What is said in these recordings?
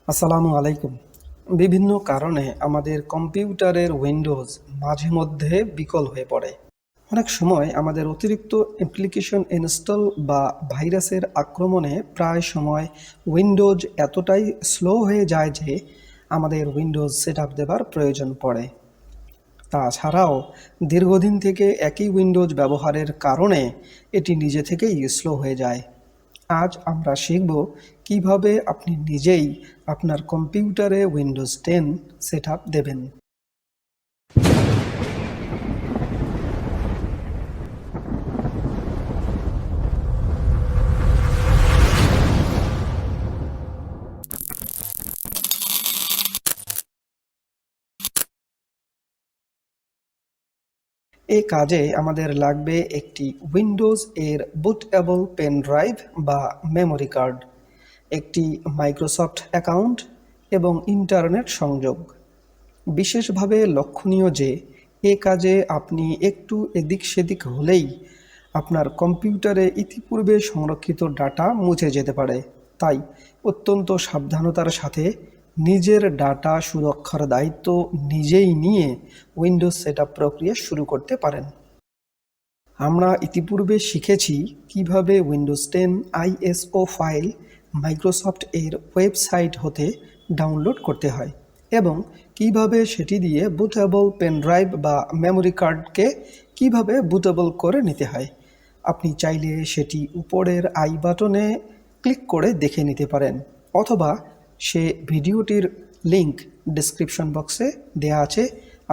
আসসালামু আলাইকুম। বিভিন্ন কারণে আমাদের কম্পিউটারের উইন্ডোজ মাঝে মধ্যে বিকল হয়ে পড়ে। অনেক সময় আমাদের অতিরিক্ত অ্যাপ্লিকেশন ইনস্টল বা ভাইরাসের আক্রমণে প্রায় সময় উইন্ডোজ এতটাই স্লো হয়ে যায় যে আমাদের উইন্ডোজ সেটআপ দেবার প্রয়োজন পড়ে। তাছাড়াও দীর্ঘদিন থেকে একই উইন্ডোজ ব্যবহারের কারণে এটি নিজে থেকেই স্লো হয়ে যায়। আজ আমরা শিখব কিভাবে আপনি নিজেই আপনার কম্পিউটারে উইন্ডোজ 10 সেটআপ দেবেন। এই কাজে আমাদের লাগবে একটি উইন্ডোজ এর বুটেবল পেন ড্রাইভ বা মেমোরি কার্ড, একটি মাইক্রোসফট অ্যাকাউন্ট এবং ইন্টারনেট সংযোগ। বিশেষভাবে লক্ষণীয় যে এ কাজে আপনি একটু এদিক সেদিক হলেই আপনার কম্পিউটারে ইতিপূর্বে সংরক্ষিত ডাটা মুছে যেতে পারে। তাই অত্যন্ত সাবধানতার সাথে নিজের ডাটা সুরক্ষার দায়িত্ব নিজেই নিয়ে উইন্ডোজ সেটআপ প্রক্রিয়া শুরু করতে পারেন। আমরা ইতিপূর্বে শিখেছি কিভাবে উইন্ডোজ 10 আইএসও ফাইল মাইক্রোসফট এর ওয়েবসাইট হতে ডাউনলোড করতে হয় এবং কিভাবে সেটি দিয়ে বুটেবল পেন ড্রাইভ বা মেমোরি কার্ডকে কিভাবে বুটেবল করে নিতে হয়। আপনি চাইলে সেটি উপরের আই বাটনে ক্লিক করে দেখে নিতে পারেন, অথবা সে ভিডিওটির লিংক ডেসক্রিপশন বক্সে দেয়া আছে,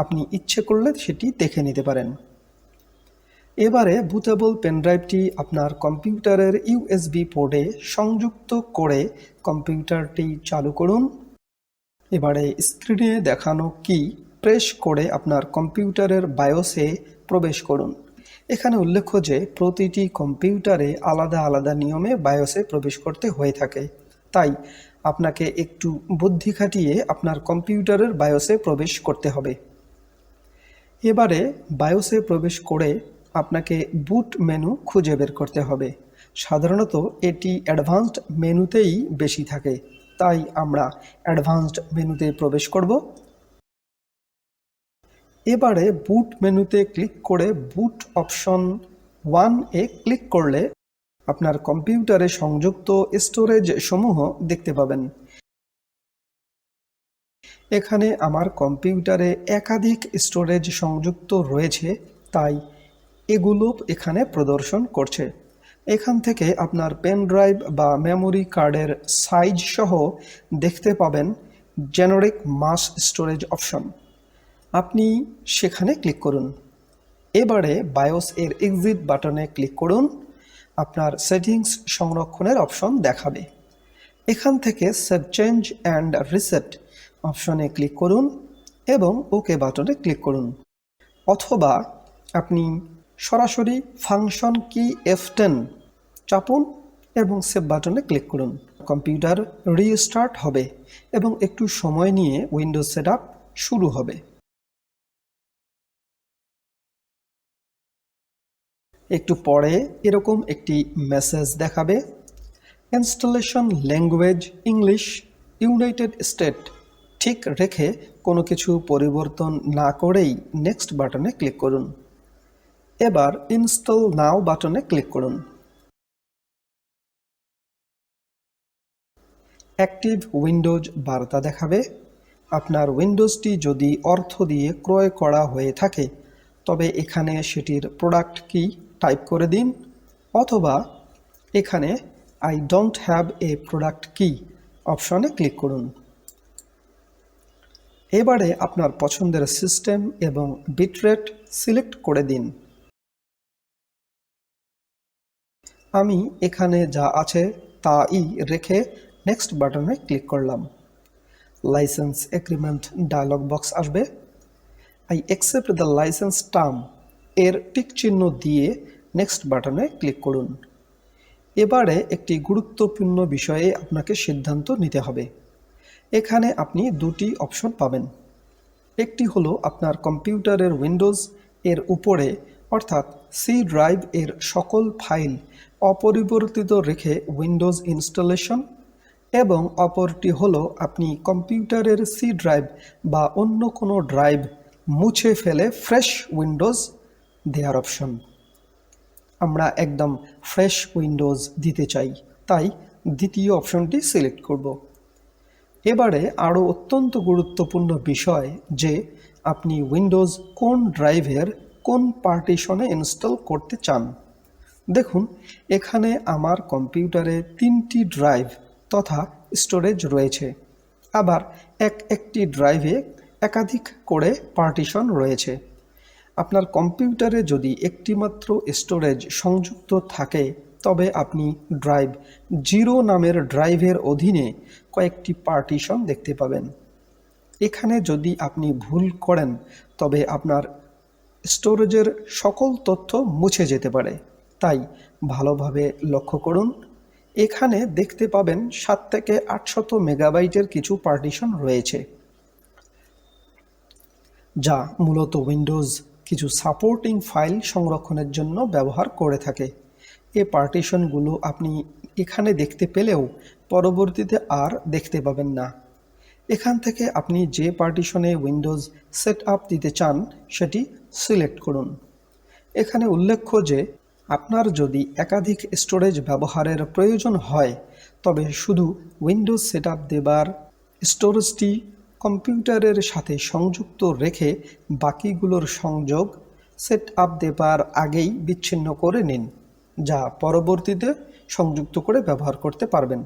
আপনি ইচ্ছে করলে সেটি দেখে নিতে পারেন। এবারে বুটেবল পেনড্রাইভটি আপনার কম্পিউটারের ইউএসবি পোর্টে সংযুক্ত করে কম্পিউটারটি চালু করুন। এবারে স্ক্রিনে দেখানো কি প্রেস করে আপনার কম্পিউটারের বায়োসে প্রবেশ করুন। এখানে উল্লেখ্য যে প্রতিটি কম্পিউটারে আলাদা আলাদা নিয়মে বায়োসে প্রবেশ করতে হয়ে থাকে, তাই আপনাকে একটু বুদ্ধি খাটিয়ে আপনার কম্পিউটারের বায়োসে প্রবেশ করতে হবে। এবারে বায়োসে প্রবেশ করে আপনাকে বুট মেনু খুঁজে বের করতে হবে। সাধারণত এটি অ্যাডভান্সড মেনুতেই বেশি থাকে, তাই আমরা অ্যাডভান্সড মেনুতে প্রবেশ করব। এবারে বুট মেনুতে ক্লিক করে বুট অপশন 1 এ ক্লিক করলে আপনার কম্পিউটারে সংযুক্ত স্টোরেজ সমূহ দেখতে পাবেন। এখানে আমার কম্পিউটারে একাধিক স্টোরেজ সংযুক্ত রয়েছে, তাই এগুলো এখানে প্রদর্শন করছে। এখান থেকে আপনার পেন ড্রাইভ বা মেমোরি কার্ডের সাইজ সহ দেখতে পাবেন জেনারিক মাস স্টোরেজ অপশন। আপনি সেখানে ক্লিক করুন। এবারে বায়োস এর এক্সিট বাটনে ক্লিক করুন। আপনার সেটিংস সংরক্ষণের অপশন দেখাবে। এখান থেকে সেভ চেঞ্জ অ্যান্ড রিসেট অপশনে ক্লিক করুন এবং ওকে বাটনে ক্লিক করুন, অথবা আপনি সরাসরি ফাংশন কি F10 চাপুন এবং সেভ বাটনে ক্লিক করুন। কম্পিউটার রিস্টার্ট হবে এবং একটু সময় নিয়ে উইন্ডোজ সেটআপ শুরু হবে। একটু পরে এরকম একটি মেসেজ দেখাবে, installation language English United state ঠিক রেখে কোনো কিছু পরিবর্তন না করেই নেক্সট বাটনে ক্লিক করুন। এবার ইনস্টল নাও বাটনে ক্লিক করুন। অ্যাক্টিভ উইন্ডোজ বার্তা দেখাবে। আপনার উইন্ডোজটি যদি অর্থ দিয়ে ক্রয় করা হয়ে থাকে তবে এখানে সেটির প্রোডাক্ট কি টাইপ করে দিন, অথবা এখানে I don't have a product কি অপশনে ক্লিক করুন। এবারে আপনার পছন্দের সিস্টেম এবং বিটরেট সিলেক্ট করে দিন। আমি এখানে যা আছে তাই রেখে নেক্সট বাটনে ক্লিক করলাম। লাইসেন্স এগ্রিমেন্ট ডায়লগ বক্স আসবে। I accept the licence term এর টিক চিহ্ন দিয়ে নেক্সট বাটনে ক্লিক করুন। এবারে একটি গুরুত্বপূর্ণ বিষয়ে আপনাকে সিদ্ধান্ত নিতে হবে। এখানে আপনি দুটি অপশন পাবেন। একটি হলো আপনার কম্পিউটারের উইন্ডোজ এর উপরে অর্থাৎ সি ড্রাইভ এর সকল ফাইল অপরিবর্তিত রেখে উইন্ডোজ ইনস্টলেশন, এবং অপরটি হলো আপনি কম্পিউটারের সি ড্রাইভ বা অন্য কোনো ড্রাইভ মুছে ফেলে ফ্রেশ উইন্ডোজ দেওয়ার অপশন। আমরা একদম ফ্রেশ উইন্ডোজ দিতে চাই, তাই দ্বিতীয় অপশনটি সিলেক্ট করব। এবারে আরও অত্যন্ত গুরুত্বপূর্ণ বিষয় যে আপনি উইন্ডোজ কোন ড্রাইভের কোন পার্টিশনে ইনস্টল করতে চান। দেখুন, এখানে আমার কম্পিউটারে 3টি ড্রাইভ তথা স্টোরেজ রয়েছে, আবার একটি ড্রাইভে একাধিক করে পার্টিশন রয়েছে। আপনার কম্পিউটারে যদি একটিমাত্র স্টোরেজ সংযুক্ত থাকে তবে আপনি ড্রাইভ 0 নামের ড্রাইভের অধীনে কয়েকটি পার্টিশন দেখতে পাবেন। এখানে যদি আপনি ভুল করেন তবে আপনার স্টোরেজের সকল তথ্য মুছে যেতে পারে, তাই ভালোভাবে লক্ষ্য করুন। এখানে দেখতে পাবেন 7 থেকে 800 মেগাবাইটের কিছু পার্টিশন রয়েছে, যা মূলত উইন্ডোজ কিছু সাপোর্টিং ফাইল সংরক্ষণের জন্য ব্যবহার করে থাকে। এই পার্টিশনগুলো আপনি এখানে দেখতে পেলেও পরবর্তীতে আর দেখতে পাবেন না। এখান থেকে আপনি যে পার্টিশনে উইন্ডোজ সেট আপ দিতে চান সেটি সিলেক্ট করুন। এখানে উল্লেখ্য যে আপনার যদি একাধিক স্টোরেজ ব্যবহারের প্রয়োজন হয় তবে শুধু উইন্ডোজ সেট আপ দেবার স্টোরেজটি কম্পিউটারের সাথে সংযুক্ত রেখে বাকিগুলোর সংযোগ সেট আপ দেবার আগেই বিচ্ছিন্ন করে নিন, যা পরবর্তীতে সংযুক্ত করে ব্যবহার করতে পারবেন।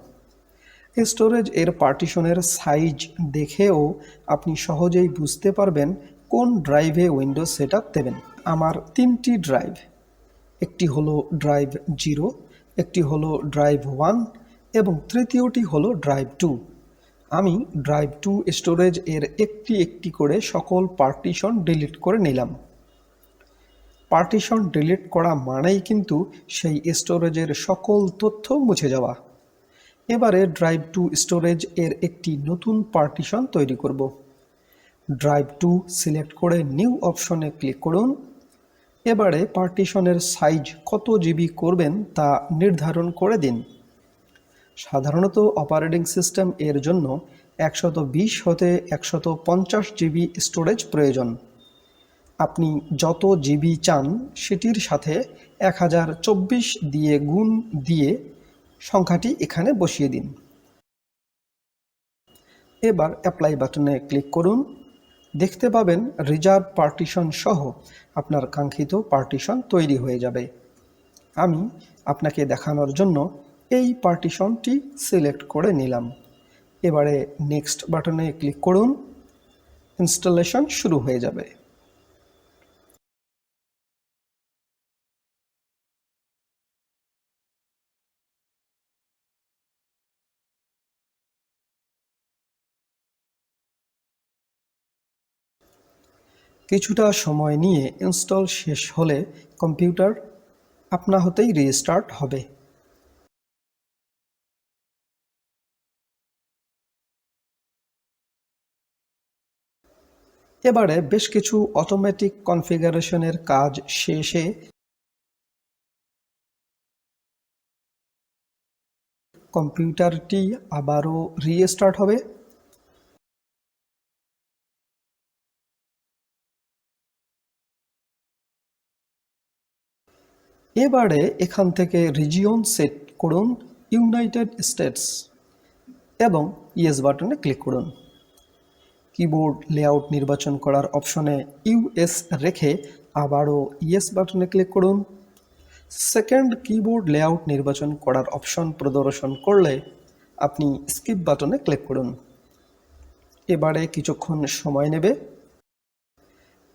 স্টোরেজ এর পার্টিশনের সাইজ দেখেও আপনি সহজেই বুঝতে পারবেন কোন ড্রাইভে উইন্ডোজ সেট আপ দেবেন। আমার 3টি ড্রাইভ, একটি হলো ড্রাইভ 0, একটি হলো ড্রাইভ 1 এবং তৃতীয়টি হলো ড্রাইভ 2। আমি ড্রাইভ 2 স্টোরেজ এর একটি করে সকল পার্টিশন ডিলিট করে নিলাম। পার্টিশন ডিলিট করা মানেই কিন্তু সেই স্টোরেজের সকল তথ্য মুছে যাওয়া। এবারে ড্রাইভ 2 স্টোরেজ এর একটি নতুন পার্টিশন তৈরি করব। ড্রাইভ 2 সিলেক্ট করে নিউ অপশনে ক্লিক করুন। এবারে পার্টিশনের সাইজ কত জিবি করবেন তা নির্ধারণ করে দিন। সাধারণত অপারেটিং সিস্টেম এর জন্য 120 হতে 150 জিবি স্টোরেজ প্রয়োজন। আপনি যত জিবি চান সেটির সাথে 1024 দিয়ে গুণ দিয়ে সংখ্যাটি এখানে বসিয়ে দিন। এবার অ্যাপ্লাই বাটনে ক্লিক করুন। দেখতে পাবেন রিজার্ভ পার্টিশন সহ আপনার কাঙ্ক্ষিত পার্টিশন তৈরি হয়ে যাবে। আমি আপনাকে দেখানোর জন্য এই পার্টিশনটি সিলেক্ট করে নিলাম। এবারে নেক্সট বাটনে ক্লিক করুন। ইনস্টলেশন শুরু হয়ে যাবে। কিছুটা সময় নিয়ে ইনস্টল শেষ হলে কম্পিউটার আপনা হতেই রিস্টার্ট হবে। এবারে বেশ কিছু অটোমেটিক কনফিগারেশনের কাজ শেষে কম্পিউটারটি আবারও রিস্টার্ট হবে। এবারে এখান থেকে রিজিয়ন সেট করুন ইউনাইটেড স্টেটস এবং ইয়েস বাটনে ক্লিক করুন। কিবোর্ড লেআউট নির্বাচন করার অপশনে ইউএস রেখে আবারও ইয়েস বাটনে ক্লিক করুন। সেকেন্ড কিবোর্ড লেআউট নির্বাচন করার অপশন প্রদর্শন করলে আপনি স্কিপ বাটনে ক্লিক করুন। এবারে কিছুক্ষণ সময় নেবে।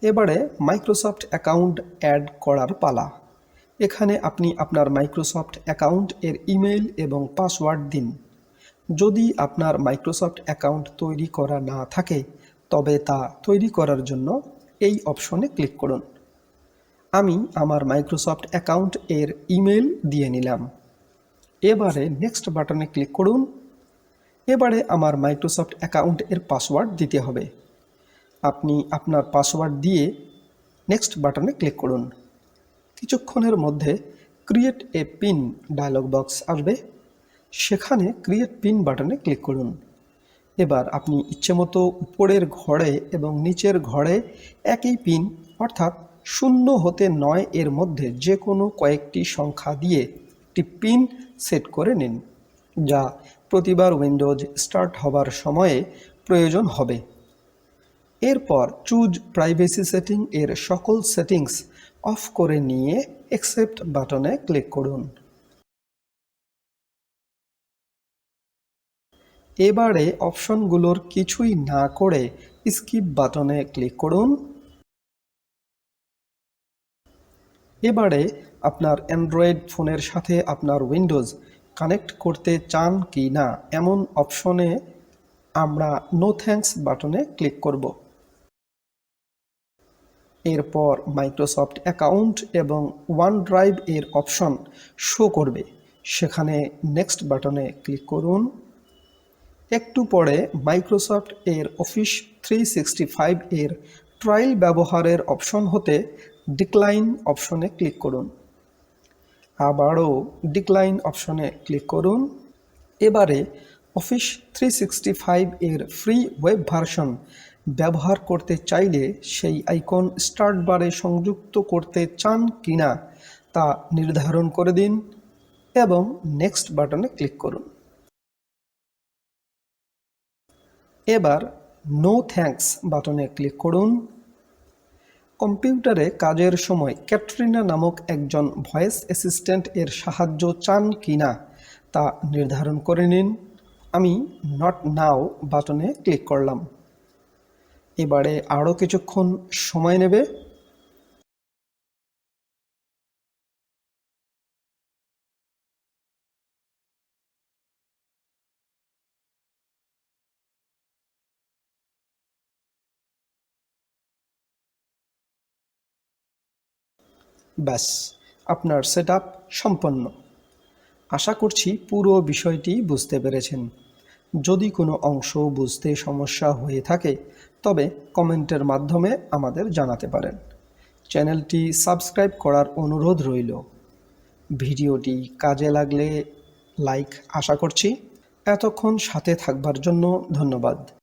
এবারে মাইক্রোসফট অ্যাকাউন্ট অ্যাড করার পালা। এখানে আপনি আপনার মাইক্রোসফট অ্যাকাউন্ট এর ইমেইল এবং পাসওয়ার্ড দিন। যদি আপনার মাইক্রোসফট অ্যাকাউন্ট তৈরি করা না থাকে তবে তা তৈরি করার জন্য এই অপশনে ক্লিক করুন। আমি আমার মাইক্রোসফট অ্যাকাউন্ট এর ইমেইল দিয়ে নিলাম। এবারে নেক্সট বাটনে ক্লিক করুন। এবারে আমার মাইক্রোসফট অ্যাকাউন্ট এর পাসওয়ার্ড দিতে হবে। আপনি আপনার পাসওয়ার্ড দিয়ে নেক্সট বাটনে ক্লিক করুন। কিছুক্ষণের মধ্যে create a pin dialogue box আসবে। সেখানে ক্রিয়েট পিন বাটনে ক্লিক করুন। এবার আপনি ইচ্ছেমতো উপরের ঘরে এবং নিচের ঘরে একই পিন অর্থাৎ 0 হতে 9 এর মধ্যে যে কোনো কয়েকটি সংখ্যা দিয়ে একটি পিন সেট করে নিন, যা প্রতিবার উইন্ডোজ স্টার্ট হবার সময়ে প্রয়োজন হবে। এরপর চুজ প্রাইভেসি সেটিং এর সকল সেটিংস অফ করে নিয়ে অ্যাকসেপ্ট বাটনে ক্লিক করুন। এবারে অপশনগুলোর কিছুই না করে স্কিপ বাটনে ক্লিক করুন। এবারে আপনার অ্যান্ড্রয়েড ফোনের সাথে আপনার উইন্ডোজ কানেক্ট করতে চান কি না এমন অপশনে আমরা নো থ্যাঙ্কস বাটনে ক্লিক করব। এরপর মাইক্রোসফট অ্যাকাউন্ট এবং ওয়ানড্রাইভ এর অপশন শো করবে, সেখানে নেক্সট বাটনে ক্লিক করুন। একটু পরে মাইক্রোসফট এর অফিস 365 এর ট্রায়াল ব্যবহারের অপশন হতে ডিক্লাইন অপশনে ক্লিক করুন। আবারও ডিক্লাইন অপশনে ক্লিক করুন। এবারে অফিস 365 এর ফ্রি ওয়েব ভার্সন ব্যবহার করতে চাইলে সেই আইকন স্টার্ট বারে সংযুক্ত করতে চান কিনা তা নির্ধারণ করে দিন এবং নেক্সট বাটনে ক্লিক করুন। এবার নো থ্যাঙ্কস বাটনে ক্লিক করুন। কম্পিউটারে কাজের সময় ক্যাটরিনা নামক একজন ভয়েস অ্যাসিস্ট্যান্ট এর সাহায্য চান কিনা তা নির্ধারণ করে নিন। আমি নট নাও বাটনে ক্লিক করলাম। এবারে আরও কিছুক্ষণ সময় নেবে। ব্যাস, আপনার সেটআপ সম্পন্ন। আশা করছি পুরো বিষয়টি বুঝতে পেরেছেন। যদি কোনো অংশ বুঝতে সমস্যা হয়ে থাকে তবে কমেন্টের মাধ্যমে আমাদের জানাতে পারেন। চ্যানেলটি সাবস্ক্রাইব করার অনুরোধ রইল। ভিডিওটি কাজে লাগলে লাইক আশা করছি। এতক্ষণ সাথে থাকবার জন্য ধন্যবাদ।